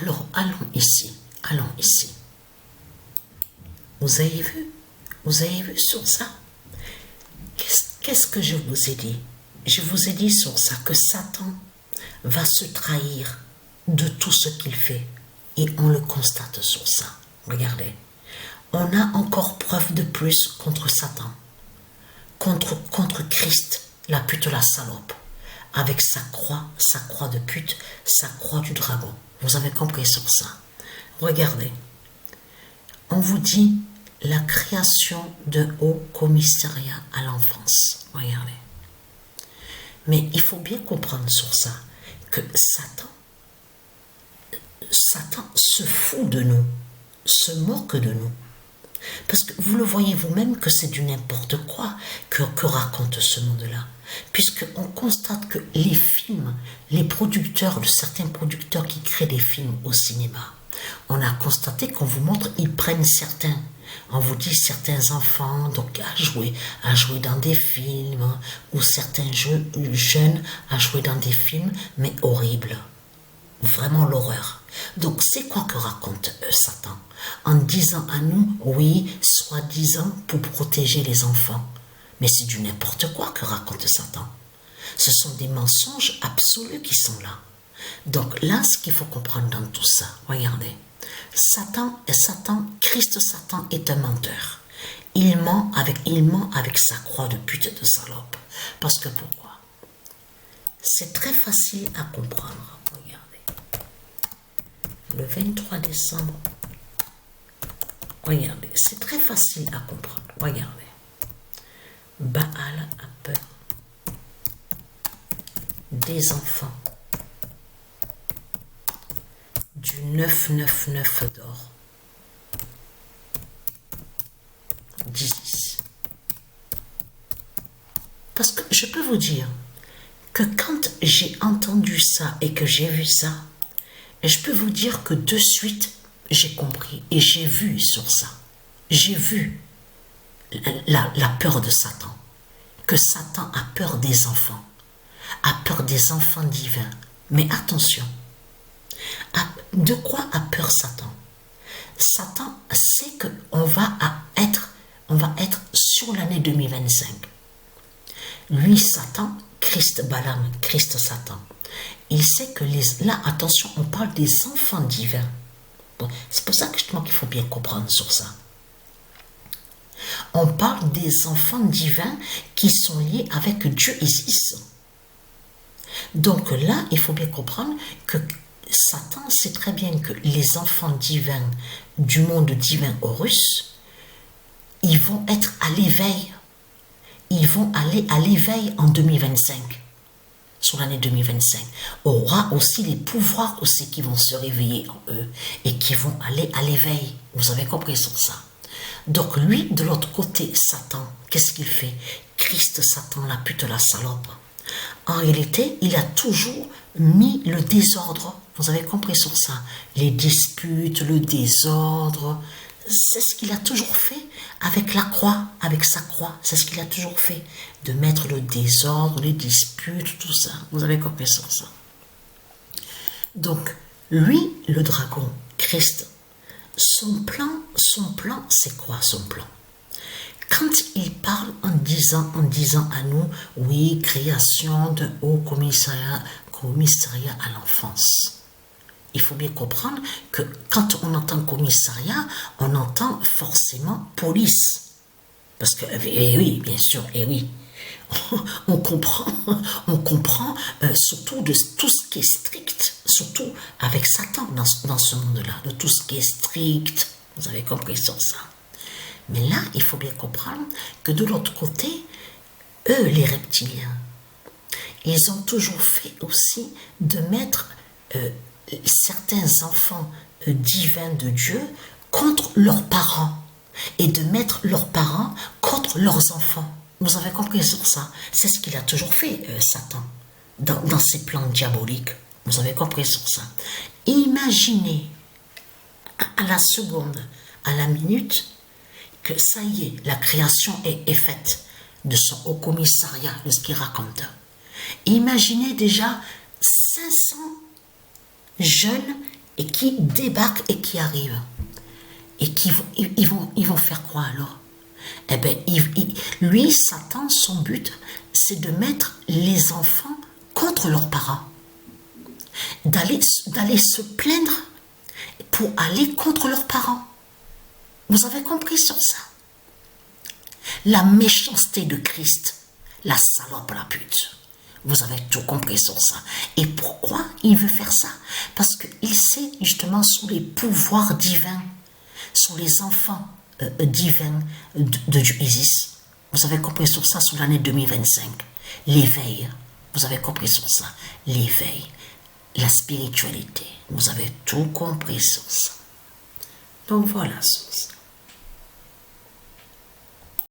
Alors, allons ici. Allons ici. Vous avez vu? Vous avez vu sur ça? Qu'est-ce que je vous ai dit? Je vous ai dit sur ça que Satan va se trahir de tout ce qu'il fait. Et on le constate sur ça. Regardez. On a encore preuve de plus contre Satan. Contre Christ, la pute, la salope. Avec sa croix de pute, sa croix du dragon. Vous avez compris sur ça. Regardez. On vous dit la création de haut commissariat à l'enfance. Regardez. Mais il faut bien comprendre sur ça que Satan se fout de nous, se moque de nous. Parce que vous le voyez vous-même que c'est du n'importe quoi que raconte ce monde-là. Puisqu'on constate que les films, les producteurs, certains producteurs qui créent des films au cinéma, on a constaté qu'on vous montre, ils prennent certains. On vous dit certains enfants donc à jouer dans des films, ou certains jeunes à jouer dans des films, mais horribles. Vraiment l'horreur. Donc c'est quoi que raconte Satan? En disant à nous, oui, soi-disant pour protéger les enfants. Mais c'est du n'importe quoi que raconte Satan. Ce sont des mensonges absolus qui sont là. Donc là, ce qu'il faut comprendre dans tout ça, regardez. Christ Satan est un menteur. Il ment avec sa croix de pute de salope. Parce que pourquoi? C'est très facile à comprendre. Regardez. Le 23 décembre. Regardez, c'est très facile à comprendre. Regardez. Baal a peur des enfants du 999 d'or d'Isis. Parce que je peux vous dire que quand j'ai entendu ça et que j'ai vu ça, je peux vous dire que de suite, j'ai compris et j'ai vu sur ça. J'ai vu la peur de Satan. Que Satan a peur des enfants. A peur des enfants divins. Mais attention. De quoi a peur Satan? Satan sait qu'on va être sur l'année 2025. Lui, Satan, Christ Balaam, Christ Satan. Il sait que là, attention, on parle des enfants divins. Bon, c'est pour ça que justement qu'il faut bien comprendre sur ça. On parle des enfants divins qui sont liés avec Dieu Isis. Donc là, il faut bien comprendre que Satan sait très bien que les enfants divins du monde divin Horus, ils vont être à l'éveil. Ils vont aller à l'éveil en 2025. Sur l'année 2025. Aura aussi les pouvoirs aussi qui vont se réveiller en eux et qui vont aller à l'éveil. Vous avez compris sur ça. Donc lui, de l'autre côté, Satan, qu'est-ce qu'il fait? Christ, Satan, la pute, la salope. En réalité, il a toujours mis le désordre. Vous avez compris sur ça. Les disputes, le désordre. C'est ce qu'il a toujours fait avec la croix, avec sa croix. C'est ce qu'il a toujours fait. De mettre le désordre, les disputes, tout ça. Vous avez compris sur ça. Donc, lui, le dragon, Christ, son plan, c'est quoi son plan? Quand il parle en disant à nous, oui, création de haut commissariat à l'enfance. Il faut bien comprendre que quand on entend commissariat, on entend forcément police. Parce que, eh oui, bien sûr, eh oui. On comprend surtout de tout ce qui est strict, surtout avec Satan dans ce monde-là, de tout ce qui est strict. Vous avez compris sur ça. Mais là, il faut bien comprendre que de l'autre côté, eux, les reptiliens, ils ont toujours fait aussi de mettre certains enfants divins de Dieu contre leurs parents et de mettre leurs parents contre leurs enfants. Vous avez compris sur ça. C'est ce qu'il a toujours fait, Satan, dans ses plans diaboliques. Vous avez compris sur ça. Imaginez à la seconde, à la minute, que ça y est, la création est faite de son haut commissariat, de ce qu'il raconte. Imaginez déjà 500 jeunes et qui débarquent et qui arrivent. Et ils vont faire quoi alors? Eh bien, lui, Satan, son but, c'est de mettre les enfants contre leurs parents. D'aller se plaindre pour aller contre leurs parents. Vous avez compris sur ça? La méchanceté de Christ, la salope, la pute. Vous avez tout compris sur ça. Et pourquoi il veut faire ça? Parce qu'il sait justement sous les pouvoirs divins, sur les enfants divins de Dieu Isis. Vous avez compris sur ça sur l'année 2025. L'éveil. Vous avez compris sur ça. L'éveil. La spiritualité. Vous avez tout compris sur ça. Donc voilà sur ça.